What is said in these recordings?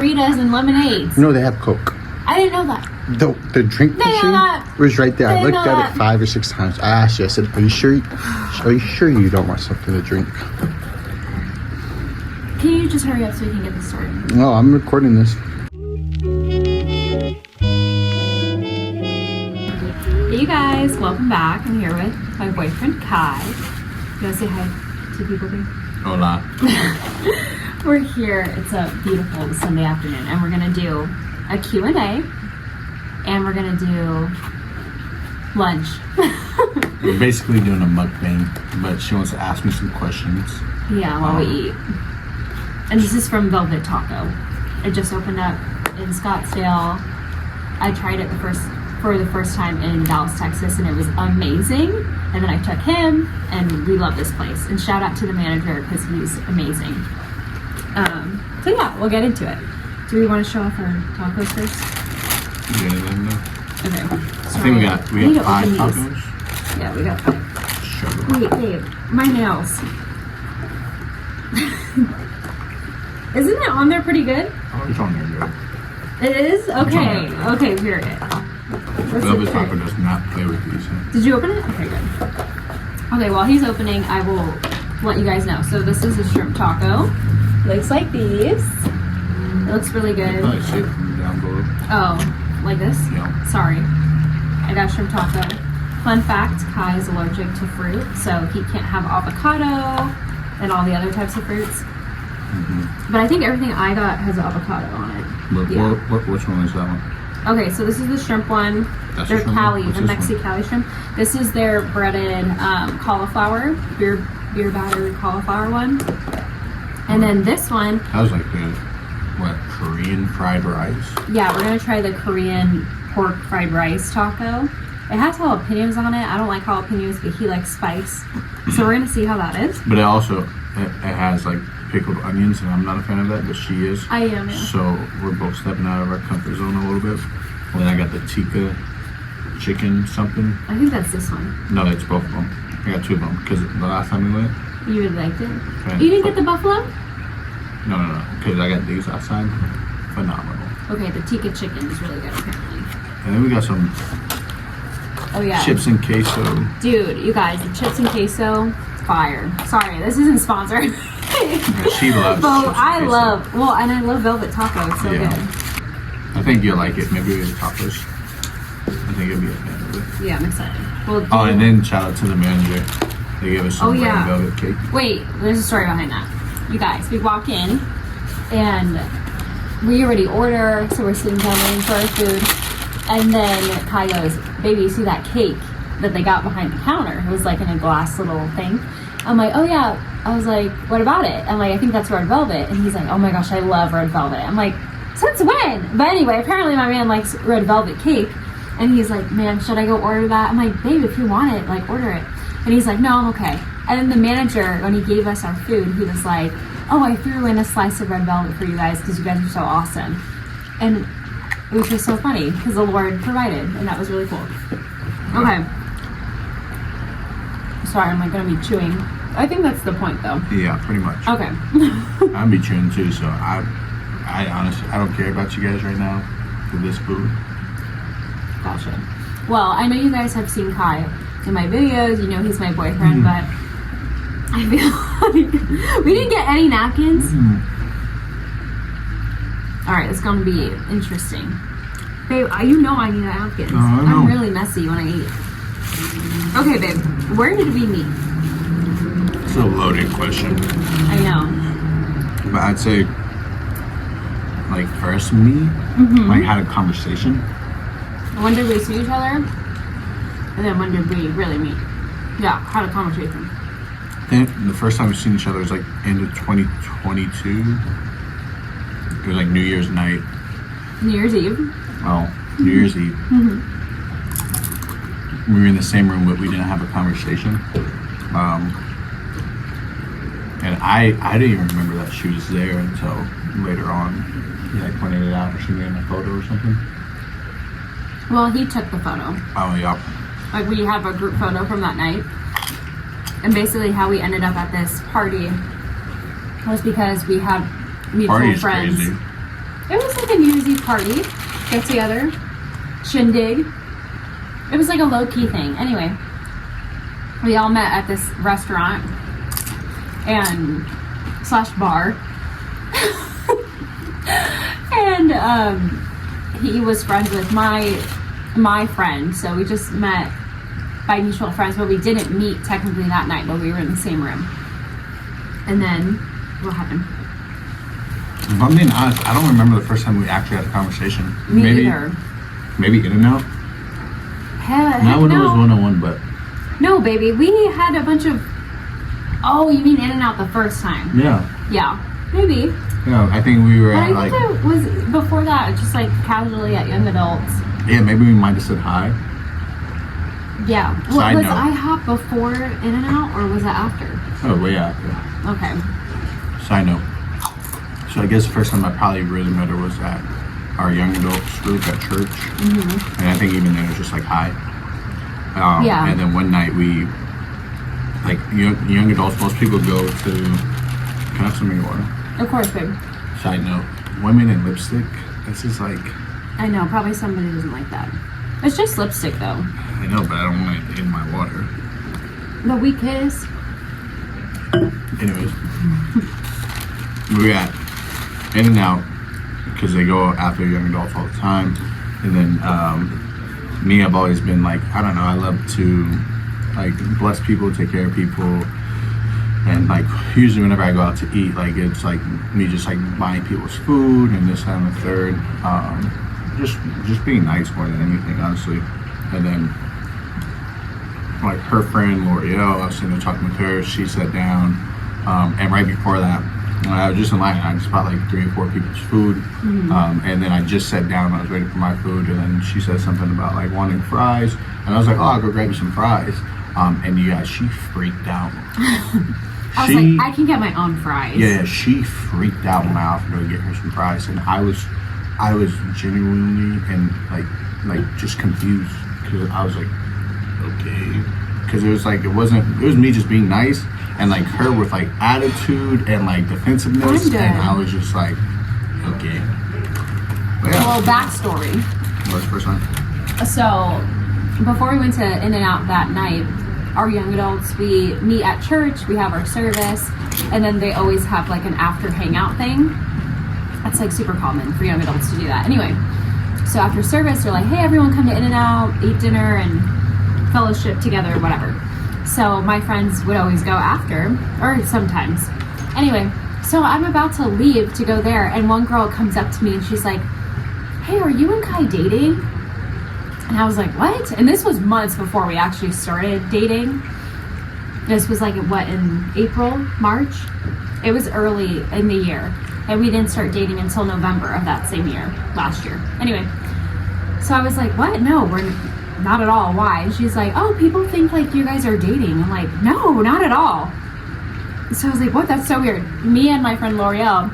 margaritas and lemonades. No, they have Coke. I didn't know that. The drink They know machine that. was right there. I They looked know at that. it 5 or 6 times. I asked you. I said, "Are you sure? Are you sure you don't want something to drink?" Can you just hurry up so we can get this started? No, I'm recording this. Hey you guys, welcome back. I'm here with my boyfriend Kai. You want to say hi to people, babe? Hola. We're here. It's a beautiful Sunday afternoon, and we're gonna do a Q&A, and we're gonna do lunch. We're basically doing a mukbang, but she wants to ask me some questions. Yeah, while we eat. And this is from Velvet Taco. It just opened up in Scottsdale. I tried it for the first time in Dallas, Texas, and it was amazing. And then I took him, and we love this place. And shout out to the manager because he's amazing. So yeah, we'll get into it. Do we want to show off our tacos first? You get it in there? Okay. I think we got 5 tacos. Yeah, we got 5. Sugar. Wait, babe, my nails. Isn't it on there pretty good? Oh, it's on there good. It is? Okay. there. Okay, period. What's Velvet it? Taco does not play with these. Did you open it? Okay, good. Okay, while he's opening, I will let you guys know. So this is a shrimp taco. Looks like these. It looks really good. I see it from down below. Oh, like this? Yeah. Sorry. I got shrimp taco. Fun fact, Kai is allergic to fruit, so he can't have avocado and all the other types of fruits. Mm-hmm. But I think everything I got has avocado on it. Yeah. Which one is that one? Okay, so this is the shrimp one. That's Their the shrimp Cali, one? the What's this Mexi-Cali shrimp. This is their breaded cauliflower, beer battered cauliflower one. And then this one, That was like the, Korean fried rice? yeah, we're gonna try the Korean pork fried rice taco. It has jalapenos on it. I don't like jalapenos, but he likes spice. So we're gonna see how that is. But it has like pickled onions, and I'm not a fan of that, but she is. I am, yeah. So we're both stepping out of our comfort zone a little bit. And then I got the tikka chicken something. I think that's this one. No, it's both of them. I got 2 of them because the last time we went. You really liked it. Okay. You didn't get the buffalo? No, because I got these last time. Phenomenal. Okay, the tikka chicken is really good apparently. And then we got some Oh yeah. chips and queso. Dude, you guys, the chips and queso, fire. Sorry, this isn't sponsored. Yeah, she loves But chips and I queso. and I love Velvet Taco. It's so Yeah. good. I think you'll like it. Maybe with tacos. I think you'll be a fan of it. Yeah, I'm excited. Well, Oh, and then shout out to the manager. They gave us some red yeah. velvet cake. Wait, there's a story behind that. You guys, we walk in and we already order, so we're sitting down waiting for our food. And then Kai goes, "Baby, you see that cake that they got behind the counter? It was like in a glass little thing." I'm like, "Oh yeah." I was like, "What about it?" I'm like, "I think that's red velvet." And he's like, "Oh my gosh, I love red velvet." I'm like, "Since when?" But anyway, apparently my man likes red velvet cake. And he's like, "Man, should I go order that?" I'm like, "Babe, if you want it, like order it." And he's like, "No, I'm okay." And then the manager, when he gave us our food, he was like, "Oh, I threw in a slice of red velvet for you guys because you guys are so awesome." And it was just so funny because the Lord provided, and that was really cool. Okay. Sorry, I'm like gonna be chewing. I think that's the point, though. Yeah, pretty much. Okay. I'm be chewing too, so I honestly, I don't care about you guys right now for this food. Gotcha. Well, I know you guys have seen Kai in my videos. You know he's my boyfriend, but I feel like we didn't get any napkins. All right, it's gonna be interesting. Babe, you know I need napkins. I know. I'm really messy when I eat. Okay, babe, where did we meet? It's a loaded question, I know. but I'd say like first meet, like had a conversation. When did we see each other? And then when did we really meet? Yeah, had a conversation. Then the first time we seen each other was like end of 2022. It was like New Year's night. New Year's Eve. Well, New Year's Eve. We were in the same room, but we didn't have a conversation. And I didn't even remember that she was there until later on. He like pointed it out, or she made a photo or something. Well, he took the photo. Oh yeah. Like we have a group photo from that night. And basically how we ended up at this party was because we had mutual Party is friends. crazy. It was like a New Year's Eve party, get together, shindig. It was like a low key thing. Anyway, we all met at this restaurant and slash bar, and he was friends with my friend, so we just met by mutual friends, but we didn't meet technically that night, but we were in the same room. And then what happened? If I'm being honest, I don't remember the first time we actually had a conversation. Me either. Maybe In-N-Out. Not when it was one-on-one, but no, baby, we had a bunch of. Oh, you mean In-N-Out the first time? yeah, Maybe. yeah. I think we were But at I like think it was before that, just like casually at Young Adults. yeah, maybe we might have said hi. Yeah. Side Was note. IHOP before In-N-Out or was it after? Oh, way after. Okay. Side note. So I guess the first time I probably really met her was at our young adults group at church, and I think even then it was just like hi. Yeah. And then one night we, like young adults, most people go to. Can I have some of your water? Of course, babe. Side note: women in lipstick. This is like. I know, probably somebody doesn't like that. It's just lipstick though. I know, but I don't want it in my water. The we kiss. Anyways, we got In-N-Out because they go after young adults all the time, and then me, I've always been like, I don't know, I love to like bless people, take care of people, and like usually whenever I go out to eat, like it's like me just like buying people's food and this, that, and the third, just being nice more than anything, honestly. And then like her friend L'Oreal, I was sitting there talking with her. She sat down, and right before that, I was just in line. I just bought like 3 or 4 people's food, and then I just sat down. I was waiting for my food, and then she said something about like wanting fries, and I was like, "Oh, I'll go grab you some fries." And you guys, she freaked out. I was like, I can get my own fries. Yeah, she freaked out when I offered her to get her some fries, and I was genuinely and like just confused because I was like, okay, because it was me just being nice, and like her with like attitude and like defensiveness, Kinda. and I was just like, okay. But yeah. Well, backstory. What's the first time? So, before we went to In-N-Out that night, our young adults, we meet at church, we have our service, and then they always have like an after hangout thing. That's like super common for young adults to do that. Anyway, so after service, they're like, hey, everyone come to In-N-Out, eat dinner, and fellowship together, whatever. So my friends would always go after, or sometimes. Anyway, so I'm about to leave to go there, and one girl comes up to me and she's like, hey, are you and Kai dating? And I was like, what? And this was months before we actually started dating. This was like, what, in April, March? It was early in the year. And we didn't start dating until November of that same year, last year. Anyway, so I was like, what? No, we're not at all. Why? And she's like, oh, people think like you guys are dating. I'm like, no, not at all. So I was like, what? That's so weird. Me and my friend L'Oreal,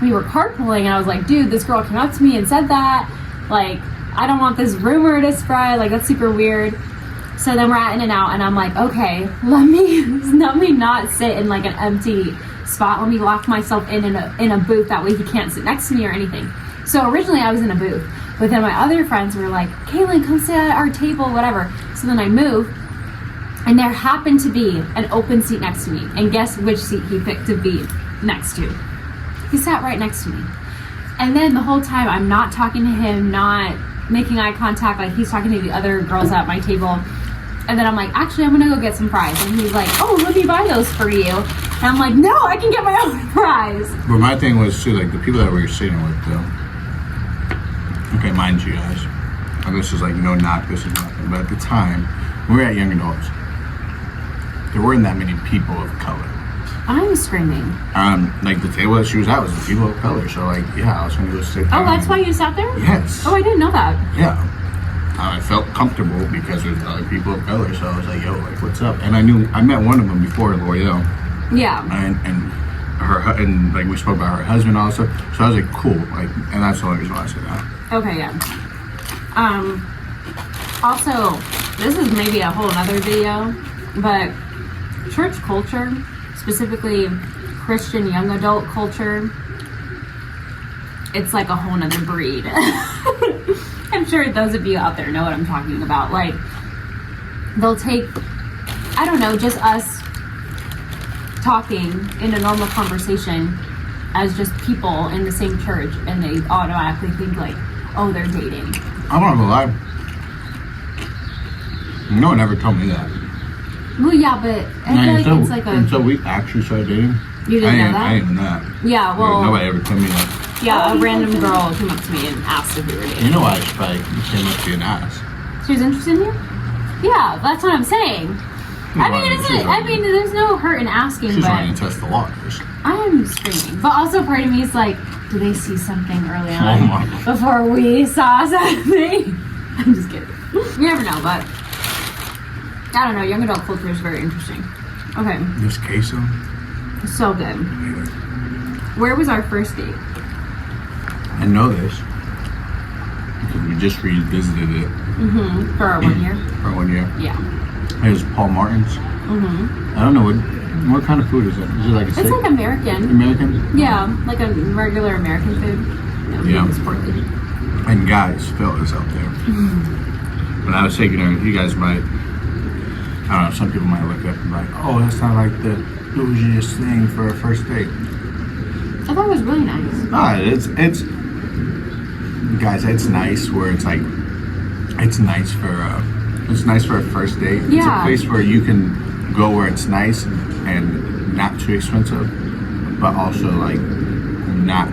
we were carpooling, and I was like, dude, this girl came up to me and said that. Like, I don't want this rumor to spread. Like, that's super weird. So then we're at In-N-Out, and I'm like, okay, let me not sit in like an empty spot. Let me lock myself in a booth. That way he can't sit next to me or anything. So originally I was in a booth, but then my other friends were like, Kaylin, come sit at our table, whatever. So then I moved, and there happened to be an open seat next to me. And guess which seat he picked to be next to? He sat right next to me. And then the whole time I'm not talking to him, not making eye contact, like he's talking to the other girls at my table. And then I'm like, actually, I'm gonna go get some fries. And he's like, oh, let me buy those for you. And I'm like, no, I can get my own fries. But my thing was too, like the people that we were sitting with, though. Okay, mind you guys, and this is like no knock, this is nothing. But at the time, when we were at young adults, there weren't that many people of color. I'm screaming. Like the table that she was at was the people of color. So like, yeah, I was gonna go sit down. Oh, that's why you sat there? Yes. Oh, I didn't know that. Yeah. I felt comfortable because there's other people of color, so I was like, yo, like, what's up? And I met one of them before, L'Oreal. Yeah. And like we spoke about her husband also. So I was like, cool, like, and that's the only reason why I said that. Okay, yeah. Also, this is maybe a whole other video, but church culture, specifically Christian young adult culture, it's like a whole nother breed. I'm sure those of you out there know what I'm talking about. Like, they'll take, I don't know, just us talking in a normal conversation as just people in the same church, and they automatically think like, oh, they're dating. I'm not gonna lie. No one ever told me that. Well, yeah, but I feel like it's like a... Until we actually started dating. You didn't know that? I didn't know that. Yeah, well... Nobody ever told me that. Yeah, a random girl came up to me and asked if we were dating. You know why she probably came up to you and asked? She was interested in you? Yeah, that's what I'm saying. I mean, there's no hurt in asking, She's but... wanting to test the waters. I'm screaming. But also part of me is like, do they see something early Oh on my. before we saw something? I'm just kidding. You never know, but... I don't know, young adult culture is very interesting. Okay, This queso? so good. Where was our first date? I know this. Because we just revisited it Mm-hmm. For our 1 year? for 1 year. Yeah. It was Paul Martin's. Mm-hmm. I don't know, what kind of food is it? Is it like a steak? It's like American. American? Yeah, like a regular American food. No, Yeah. it's porky. And guys, Phil is out there. When I was taking her, you guys might, I don't know, some people might look up and be like, oh, that's not like the bougiest thing for a first date. I thought it was really nice. No, it's, guys, it's nice where it's like, it's nice for a first date. It's a Yeah. place where you can go where it's nice and not too expensive, but also like not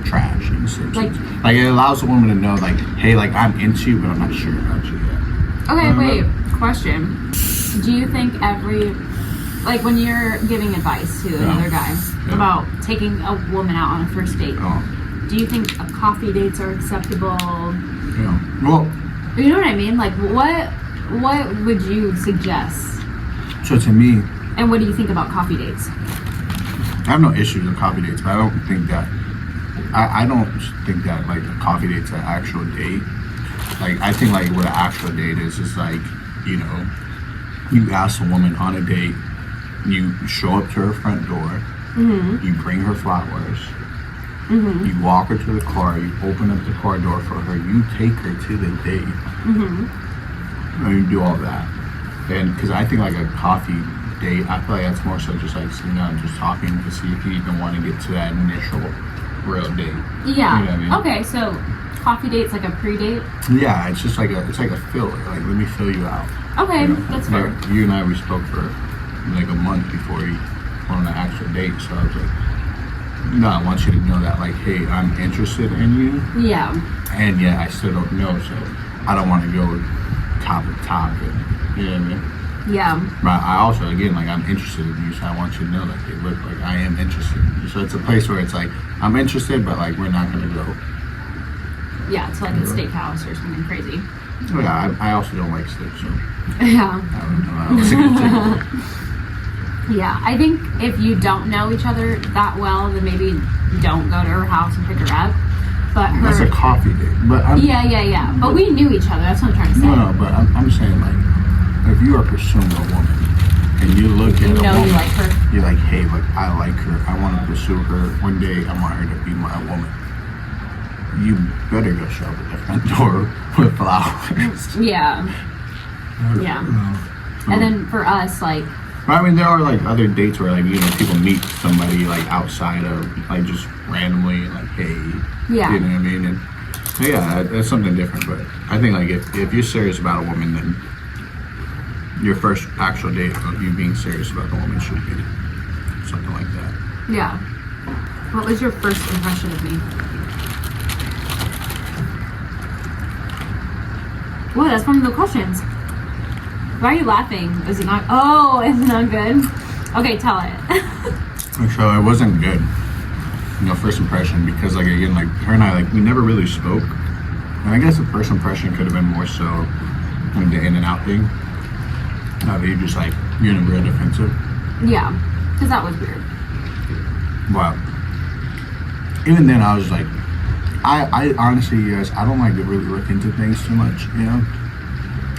trash in a sense. Like it allows a woman to know like, hey, like I'm into you, but I'm not sure about you yet. Okay, wait. Question. Do you think like when you're giving advice to another guy about taking a woman out on a first date, do you think coffee dates are acceptable? Yeah. Well, You know what I mean? Like, what would you suggest? so to me, And what do you think about coffee dates? I have no issues with coffee dates, but I don't think that I don't think that like a coffee date's an actual date. Like I think like what an actual date is like, you know, you ask a woman on a date, you show up to her front door, you bring her flowers, you walk her to the car, you open up the car door for her, you take her to the date, and you do all that. And because I think like a coffee date, I feel like that's more so just like sitting down and just talking to see if you even want to get to that initial real date. Yeah. You know what I mean? Okay, so coffee date's like a pre-date? Yeah, it's just like a filler. Like let me fill you out. Okay, You know? that's fair. Like, you and I, we spoke for like a month before we went on the actual date, so I was like, no, I want you to know that like, hey, I'm interested in you, Yeah. and yet I still don't know, so I don't want to go top to top, and, you know what I mean? Yeah. But I also, again, like I'm interested in you, so I want you to know that they look like I am interested in you. So it's a place where it's like, I'm interested, but like we're not going to go. Yeah, it's like a steakhouse or something crazy. Oh, yeah, I also don't like steak, so Yeah. I don't know. I was thinking Yeah, I think if you don't know each other that well, then maybe don't go to her house and pick her up. But her... that's a coffee date. But I'm, Yeah. But we knew each other. That's what I'm trying to say. No, but I'm saying like, if you are pursuing a woman and you look at You a know woman, you like her. you're like, hey, look, I like her. I want to pursue her. One day, I want her to be my woman. You better go show up at the front door with flowers. Yeah. And then for us, like, But I mean, there are like other dates where like, you know, people meet somebody like outside of like just randomly, like, hey, Yeah. you know what I mean? And yeah, that's something different. But I think like if you're serious about a woman, then your first actual date of you being serious about the woman should be something like that. yeah. What was your first impression of me? Well, that's one of the questions. Why are you laughing? Is it not? Oh, it's not good. Okay, tell it. So it wasn't good, you know, first impression, because like again, like her and I, like we never really spoke, and I guess the first impression could have been more so like the in and out thing. That you just like you're real defensive. Yeah, because that was weird. Wow. Even then, I was like, I honestly, you guys, I don't like to really look into things too much, you know.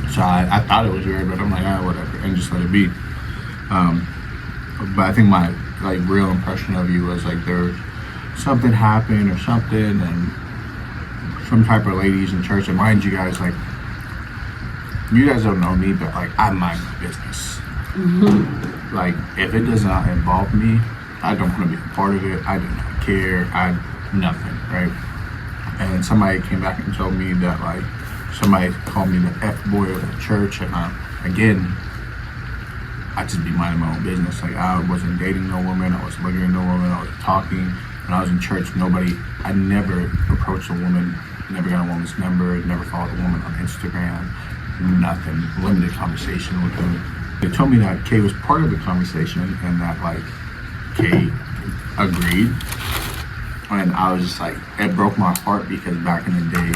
So I thought it was weird, but I'm like, whatever, and just let it be. But I think my like real impression of you was like there something happened or something, and some type of ladies in church. And mind you guys, like, you guys don't know me, but like, I mind my business. Like, if it does not involve me, I don't want to be a part of it. I do not care. Nothing, right? And somebody came back and told me that, like, somebody called me the F-boy of the church, and I just be minding my own business. Like, I wasn't dating no woman, I wasn't looking at no woman, I was talking. When I was in church, I never approached a woman, never got a woman's number, never followed a woman on Instagram, nothing, limited conversation with them. They told me that Kay was part of the conversation and that, like, Kay agreed. And I was just like, it broke my heart because back in the day,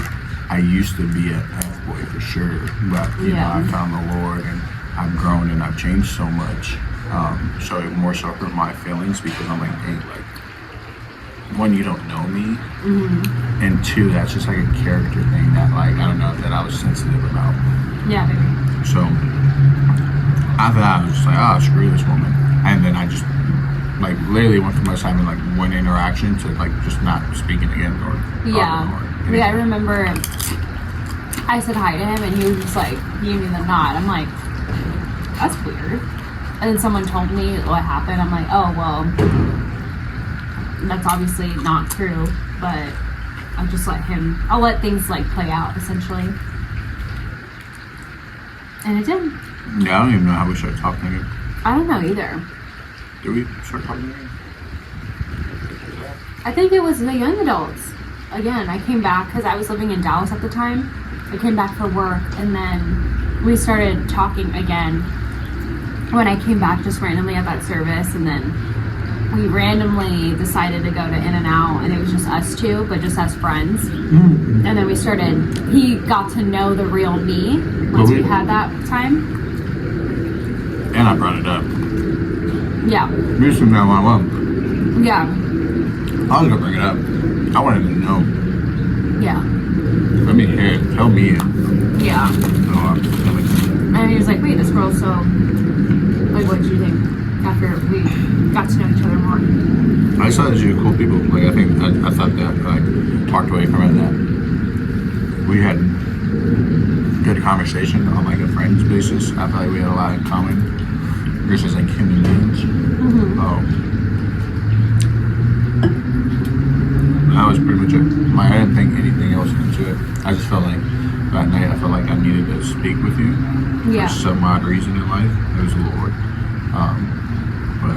I used to be a F-boy for sure. But, you know, I found the Lord and I've grown and I've changed so much. So it more so hurt my feelings because I'm like, hey, like, one, you don't know me. And two, that's just like a character thing that, like, I don't know, that I was sensitive about. Yeah, baby. So after that, I was just like, oh, screw this woman. And then I just, like, literally went from us having, like, one interaction to, like, just not speaking again or Yeah. or I remember I said hi to him and he was just like, gave me the nod. I'm like, that's weird. And then someone told me what happened. I'm like, oh, well, that's obviously not true, but I'll let things, like, play out, essentially. And it did. Yeah, I don't even know how we started talking again. I don't know either. Did we start talking again? I think it was the young adults. Again, I came back because I was living in Dallas at the time. I came back for work, and then we started talking again when I came back just randomly at that service, and then we randomly decided to go to In-N-Out, and it was just us two, but just as friends. And then he got to know the real me once we had that time. And I brought it up. Yeah. We used to know my mom. Yeah. I was gonna bring it up. I wanted to know. Yeah. Let me hear it. Tell me it. Yeah. And he was like, wait, this girl's so, like, what did you think after we got to know each other more? I just thought that you were cool people. Like, I thought that, like, talked away from it, that we had good conversation on, like, a friends basis. I felt like we had a lot in common versus, like, human beings. That was pretty much it. I didn't think anything else into it. I just felt like that night, I felt like I needed to speak with you for some odd reason in life. It was the Lord. But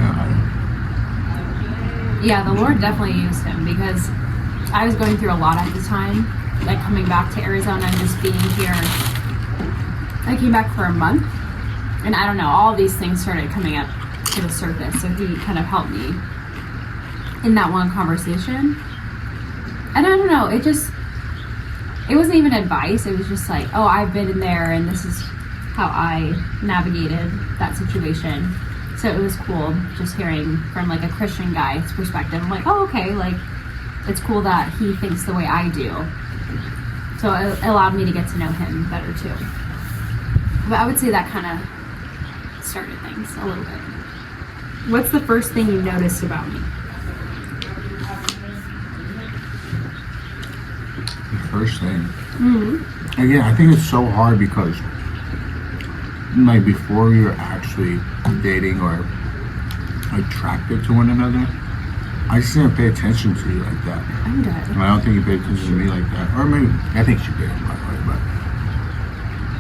yeah, the Lord definitely used him because I was going through a lot at the time, like coming back to Arizona and just being here. I came back for a month, and I don't know, all these things started coming up to the surface. So he kind of helped me in that one conversation. And I don't know, it wasn't even advice. It was just like, oh, I've been in there and this is how I navigated that situation. So it was cool just hearing from, like, a Christian guy's perspective. I'm like, oh, okay, like, it's cool that he thinks the way I do. So it allowed me to get to know him better too. But I would say that kind of started things a little bit. What's the first thing you noticed about me? first thing. Again, I think it's so hard because, like, before you're actually dating or attracted to one another, I just didn't pay attention to you like that. I'm dead. And I don't think you paid attention to me like that. Or maybe, I think you did, by the way, but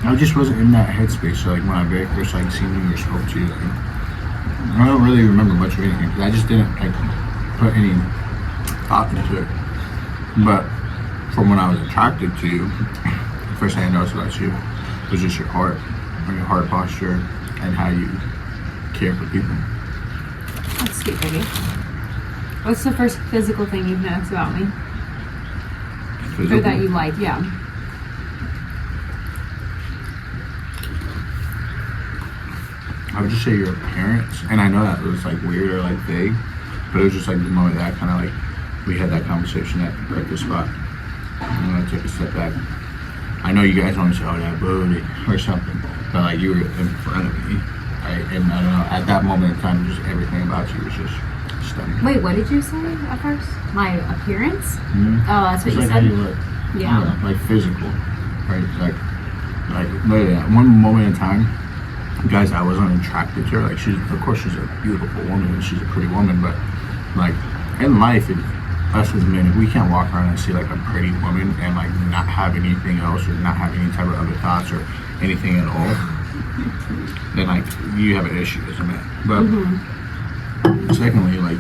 I just wasn't in that headspace. So, like, when I very first, like, seen you or spoke to you, like, I don't really remember much of anything because I just didn't, like, put any thought into it. But from when I was attracted to you, the first thing I noticed about you was just your heart, and your heart posture, and how you care for people. That's sweet, baby. What's the first physical thing you've noticed about me? Physical? Or that you like, yeah. I would just say your appearance, and I know that was like weird or like vague, but it was just like the moment that kind of like we had that conversation at the breakfast spot, and when I took a step back. I know you guys want to say, "Oh, that booty" or something, but like you were in front of me, right? And I don't know, at that moment in time, just everything about you was just stunning. Wait, what did you say at first? My appearance? Mhm. Oh, that's what It's you like how said? you look. Yeah. Like physical, right? Like literally at one moment in time, guys, I wasn't attracted to her. Like of course she's a beautiful woman and she's a pretty woman, but like in life, us as men, if we can't walk around and see like a pretty woman and like not have anything else or not have any type of other thoughts or anything at all, then like you have an issue as a man. But secondly, like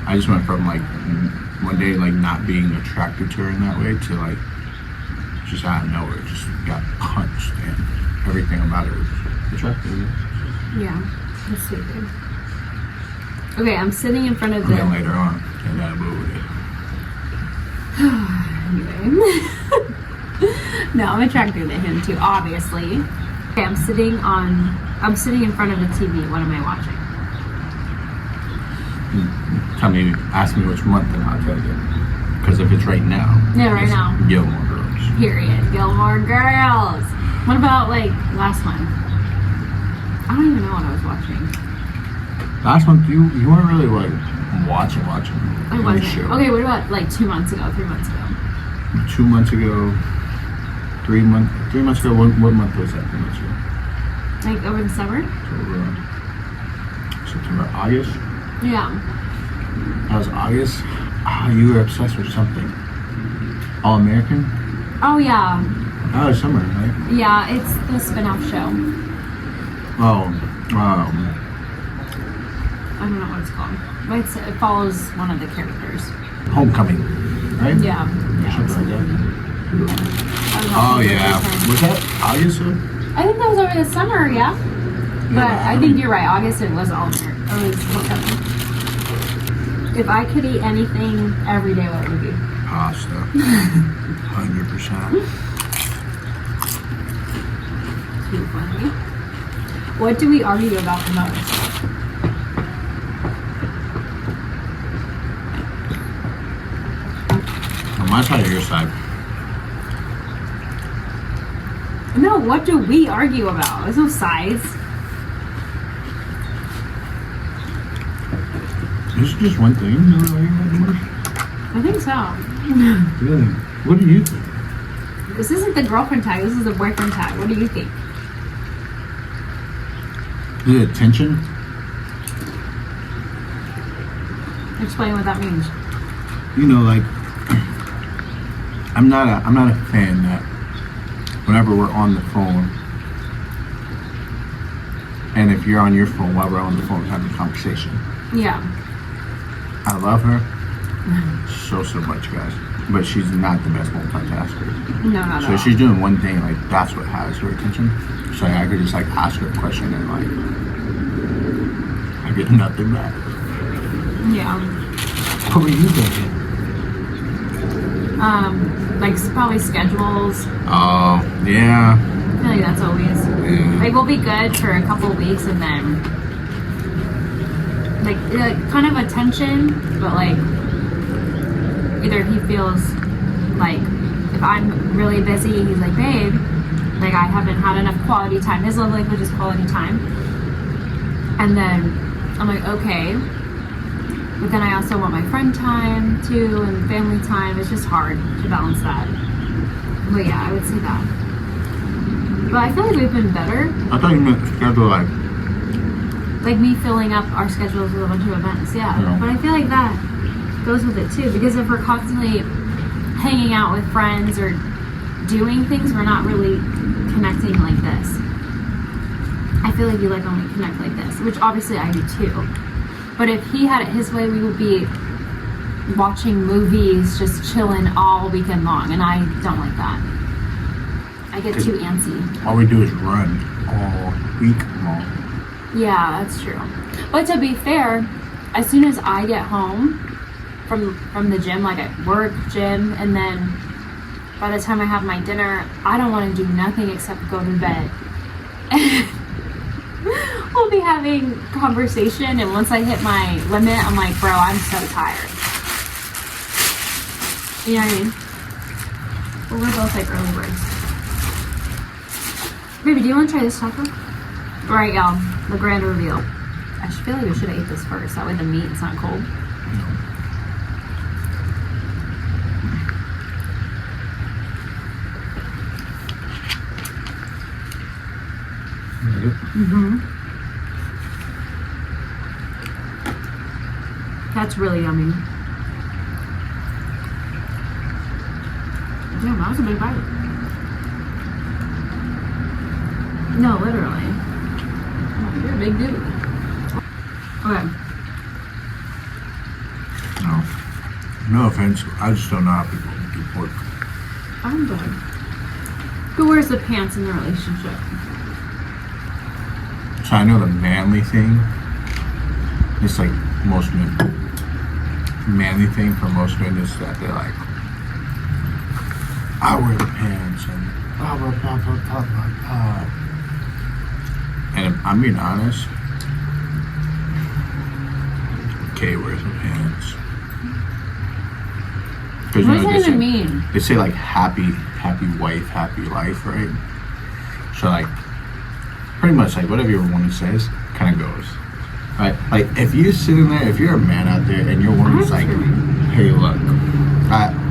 I just went from like one day like not being attracted to her in that way to like just out of nowhere just got punched and everything about her was attractive. Yeah. That's sweet, dude. Okay, I'm sitting in front of And then the... later on, I got a boo with it. Anyway. No, I'm attracted to him too, obviously. Okay, I'm sitting in front of the TV. What am I watching? Ask me which month and I'll tell you. Because if it's right now, Yeah, right it's now. Gilmore Girls. Period. Gilmore Girls. What about like last month? I don't even know what I was watching. Last month, you weren't really like watching. I any wasn't. show. Okay, what about like 2 months ago, 3 months ago? 2 months ago, 3 months. 3 months ago. What month was that? 3 months ago. Like over the summer? September, August. Yeah. That was August. You were obsessed with something. All American. Oh yeah. That was summer, right? Yeah, it's the spin-off show. Oh, I don't know what it's called. But it follows one of the characters. Homecoming, right? Yeah. Something like that. I don't know. Oh yeah. Was that August? I think that was over the summer, yeah. But I think you're right. August it was all there. It was homecoming. If I could eat anything every day, what would it be? Pasta. 100%. Too funny. What do we argue about the most? On my side or your side? No, what do we argue about? There's no sides. This is just one thing. You know what anymore? I think so. Really? What do you think? This isn't the girlfriend tag. This is the boyfriend tag. What do you think? Is it attention? Explain what that means. You know, like I'm not a fan that whenever we're on the phone, and if you're on your phone while we're on the phone having a conversation. Yeah. I love her so much, guys. But she's not the best multitasker. No, not So at if she's doing one thing, like that's what has her attention. So I could just like ask her a question and like I get nothing back. all. Yeah. What were you thinking? Like probably schedules. Oh, yeah. I feel like that's always Yeah. like we'll be good for a couple weeks and then like kind of a tension, but like either he feels like if I'm really busy, he's like, babe, like I haven't had enough quality time. His love language is quality time. And then I'm like, okay. But then I also want my friend time too and family time. It's just hard to balance that. But yeah, I would say that. But I feel like we've been better. I thought you meant schedule Like me filling up our schedules with a bunch of events, yeah. Yeah. But I feel like that goes with it too, because if we're constantly hanging out with friends or doing things, we're not really connecting like this. I feel like you like only connect like this, which obviously I do too. But if he had it his way, we would be watching movies, just chilling all weekend long, and I don't like that. I get too antsy. all we do is run all week long. Yeah, that's true. But to be fair, as soon as I get home from the gym, like at work, gym, and then by the time I have my dinner, I don't want to do nothing except go to bed. We'll be having conversation, and once I hit my limit, I'm like, bro, I'm so tired. You know what I mean? But we're both like early birds. Baby, do you want to try this taco? Alright, y'all. The grand reveal. I feel like we should have ate this first. That way the meat is not cold. That's really yummy. Damn, that was a big bite. No, literally. Oh, you're a big dude. Okay. No offense. I just don't know how people do pork. I'm good. Who wears the pants in the relationship? So I know the manly thing. It's like most men. Manly thing for most men is that they're like, I wear the pants and blah blah blah blah blah blah blah. And if I'm being honest, Kay wears the pants. What does that even mean? They say like happy wife, happy life, right? So like pretty much like whatever your woman says kind of goes. Right? Like if you're sitting there, if you're a man out there and your woman's like, hey look,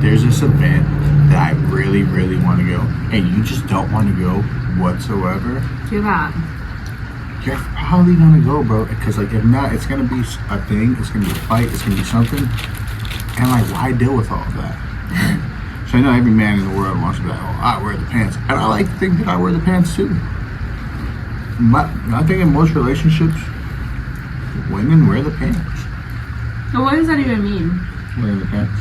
there's this event that I really, really want to go and you just don't want to go whatsoever. Too bad. You're probably gonna go, bro, because like if not, it's gonna be a thing, it's gonna be a fight, it's gonna be something. And like, why deal with all of that? So I know every man in the world wants to be like, oh, I wear the pants. And I like to think that I wear the pants too. But I think in most relationships, women wear the pants. So what does that even mean? Wear the pants.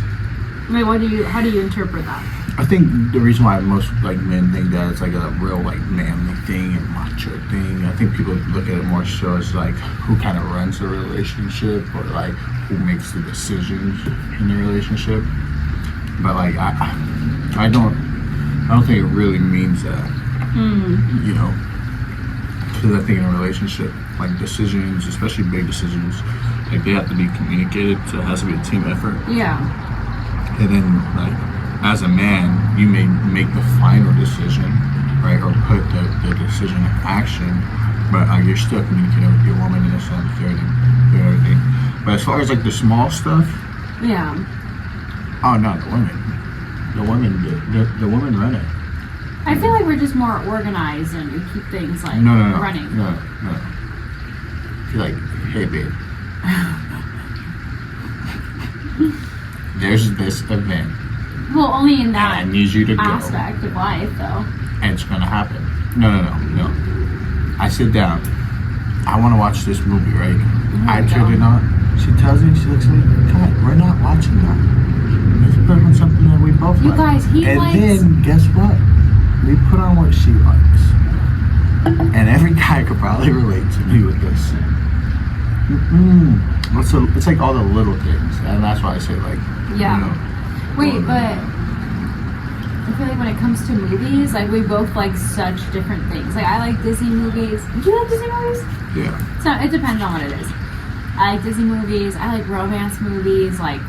Like, how do you interpret that? I think the reason why most like men think that it's like a real like manly thing and macho thing. I think people look at it more so as like who kind of runs the relationship or like who makes the decisions in the relationship. But like I don't think it really means that. You know, because I think in a relationship, like decisions, especially big decisions, like they have to be communicated. So it has to be a team effort. Yeah. And then like, as a man, you may make the final decision, right, or put the decision in action, but you're still communicating with your woman in a sense, through everything. But as far as like the small stuff, Yeah. oh no, the women run it. I feel like we're just more organized and we keep things like No, running. no. You're like, hey babe, there's this event. Well, only in And that I need you to go. aspect of life, though. And it's gonna happen. No. I sit down. I want to watch this movie, right? I turn it on. She tells me, she looks at me, God, we're not watching that. Let's put on something that we both You like. guys, he and likes- then, guess what? We put on what she likes. And every guy could probably relate to me with this. It's like all the little things. And that's why I say, like, Yeah. you know. Wait, but I feel like when it comes to movies, like we both like such different things. Like I like Disney movies. Do you like Disney movies? Yeah. So it depends on what it is. I like Disney movies. I like romance movies, like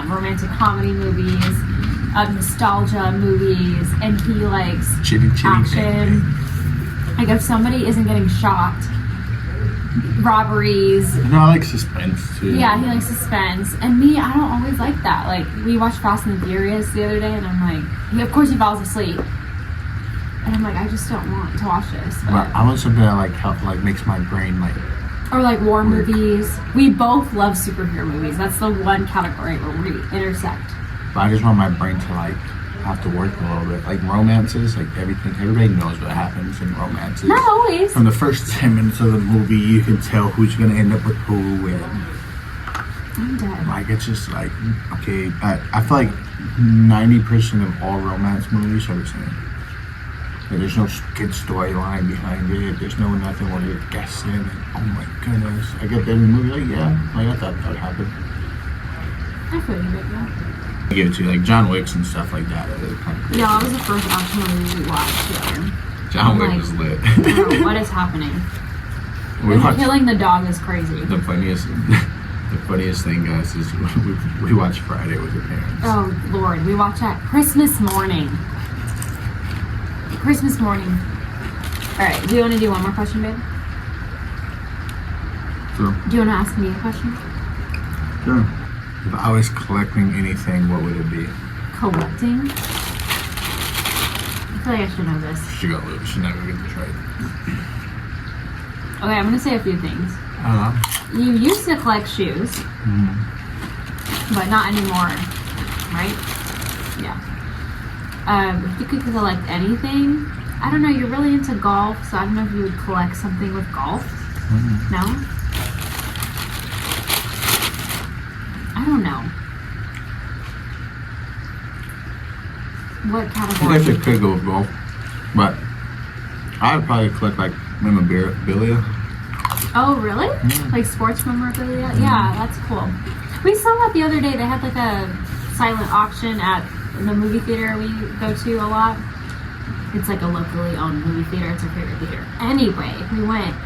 romantic comedy movies, nostalgia movies, and he likes Chitty action. bang. Like if somebody isn't getting shot, robberies. No, I like suspense too. Yeah, he likes suspense. And me, I don't always like that. Like, we watched Fast and the Furious the other day, and I'm like, of course he falls asleep. And I'm like, I just don't want to watch this. But I want something that makes my brain like. Or like war movies. We both love superhero movies. That's the one category where we intersect. But I just want my brain to like have to work a little bit. Like romances, like everything. Everybody knows what happens in romances. Not always. From the first 10 minutes of the movie, you can tell who's gonna end up with who, and I'm dead. like it's just like okay. I feel like 90% of all romance movies are the same. Like, there's no good storyline behind it. There's no nothing where you're guessing. And, oh my goodness! I get there in the movie like I thought that would happen. I feel you, but yeah. I give it to you, like John Wick's and stuff like that. Kind of crazy. Yeah, that was the first action movie we watched together. John Wick like, was lit. I don't know what is happening. We watched Killing the dog is crazy. the funniest thing, guys, is we watched Friday with your parents. Oh Lord, we watch that Christmas morning. Christmas morning. All right, do you want to do one more question, babe? Sure. Do you want to ask me a question? Sure. If I was collecting anything, what would it be? Collecting? I feel like I should know this. She got lose. She's not gonna get this right. Okay, I'm gonna say a few things. You used to collect shoes, but not anymore, right? Yeah. If you could collect anything, I don't know. You're really into golf, so I don't know if you would collect something with golf. No. I don't know. What I category? guess it could go with golf, but I would probably collect like memorabilia. Oh, really? Like sports memorabilia? Yeah, that's cool. We saw that the other day. They had like a silent auction at the movie theater we go to a lot. It's like a locally owned movie theater. It's our favorite theater. Anyway, we went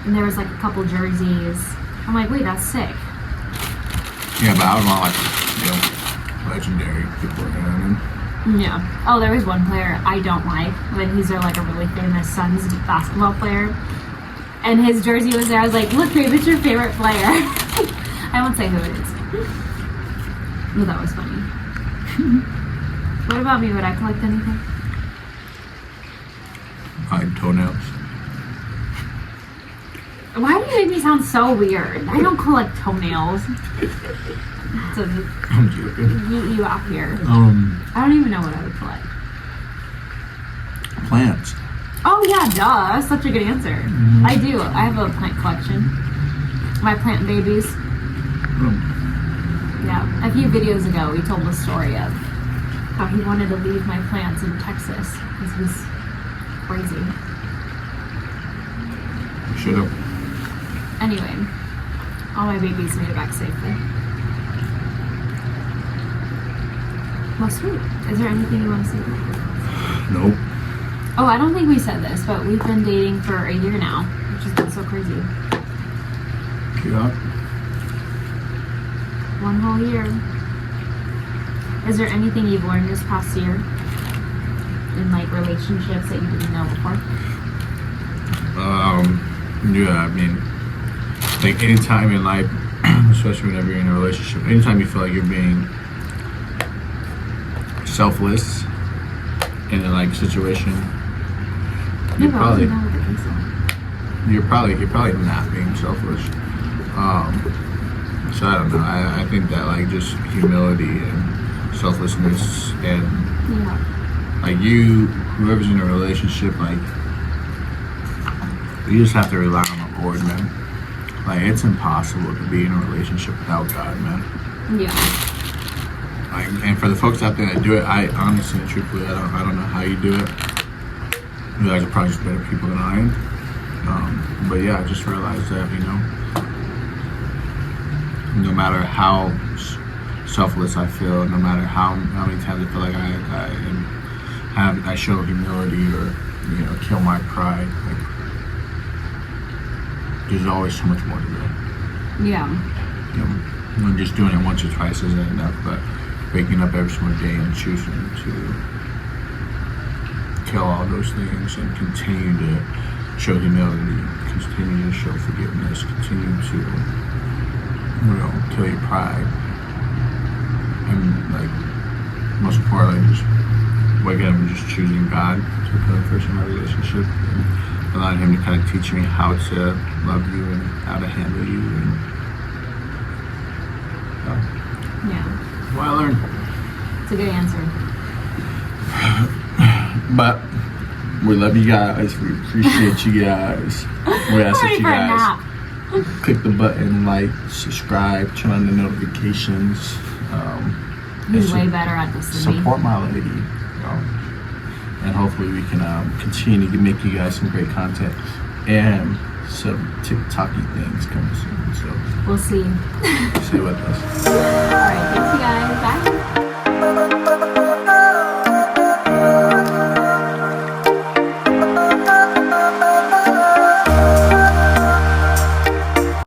and there was like a couple jerseys. I'm like, wait, that's sick. Yeah, but I would want like, legendary people. You know what I mean? Yeah. Oh, there was one player I don't like, but he's like a really famous Suns basketball player. And his jersey was there. I was like, look, babe, it's your favorite player. I won't say who it is. But that was funny. What about me? Would I collect anything? Toenails. Why do you make me sound so weird? I don't collect toenails. So I'm joking. you out here. I don't even know what I would collect. Plants. Oh yeah, duh. Such a good answer. I do. I have a plant collection. My plant babies. Yeah. A few videos ago, we told the story of how he wanted to leave my plants in Texas because he's crazy. Should have. Anyway, all my babies made it back safely. Well, sweet. Is there anything you want to say? Nope. Oh, I don't think we said this, but we've been dating for a year now, which has been so crazy. Yeah. 1 whole year. Is there anything you've learned this past year in like relationships that you didn't know before? Yeah, I mean, like anytime in life, especially whenever you're in a relationship, anytime you feel like you're being selfless in a like situation, you're probably not being selfish. So I don't know. I think that like just humility and selflessness and like whoever's in a relationship, like you just have to rely on the Lord, man. Like it's impossible to be in a relationship without God, man. Yeah. Like, and for the folks out there that do it, I honestly and truthfully, I don't know how you do it. You guys are probably just better people than I am. But yeah, I just realized that, no matter how selfless I feel, no matter how many times I feel like I show humility or kill my pride, like there's always so much more to do. Yeah. Just doing it once or twice isn't enough, but waking up every single day and choosing to kill all those things and continue to show humility, continue to show forgiveness, continue to kill your pride, and like most importantly, just waking up and just choosing God to put first in my relationship and allowing Him to kind of teach me how to love you and how to handle you and what I learned. It's a good answer. But we love you guys. We appreciate you guys. We ask that you guys click the button, like, subscribe, turn on the notifications. He's way better at this than me. Support my lady. And hopefully we can continue to make you guys some great content and some TikTok-y things coming soon. So we'll see. Stay with us. All right, thanks you guys. Bye.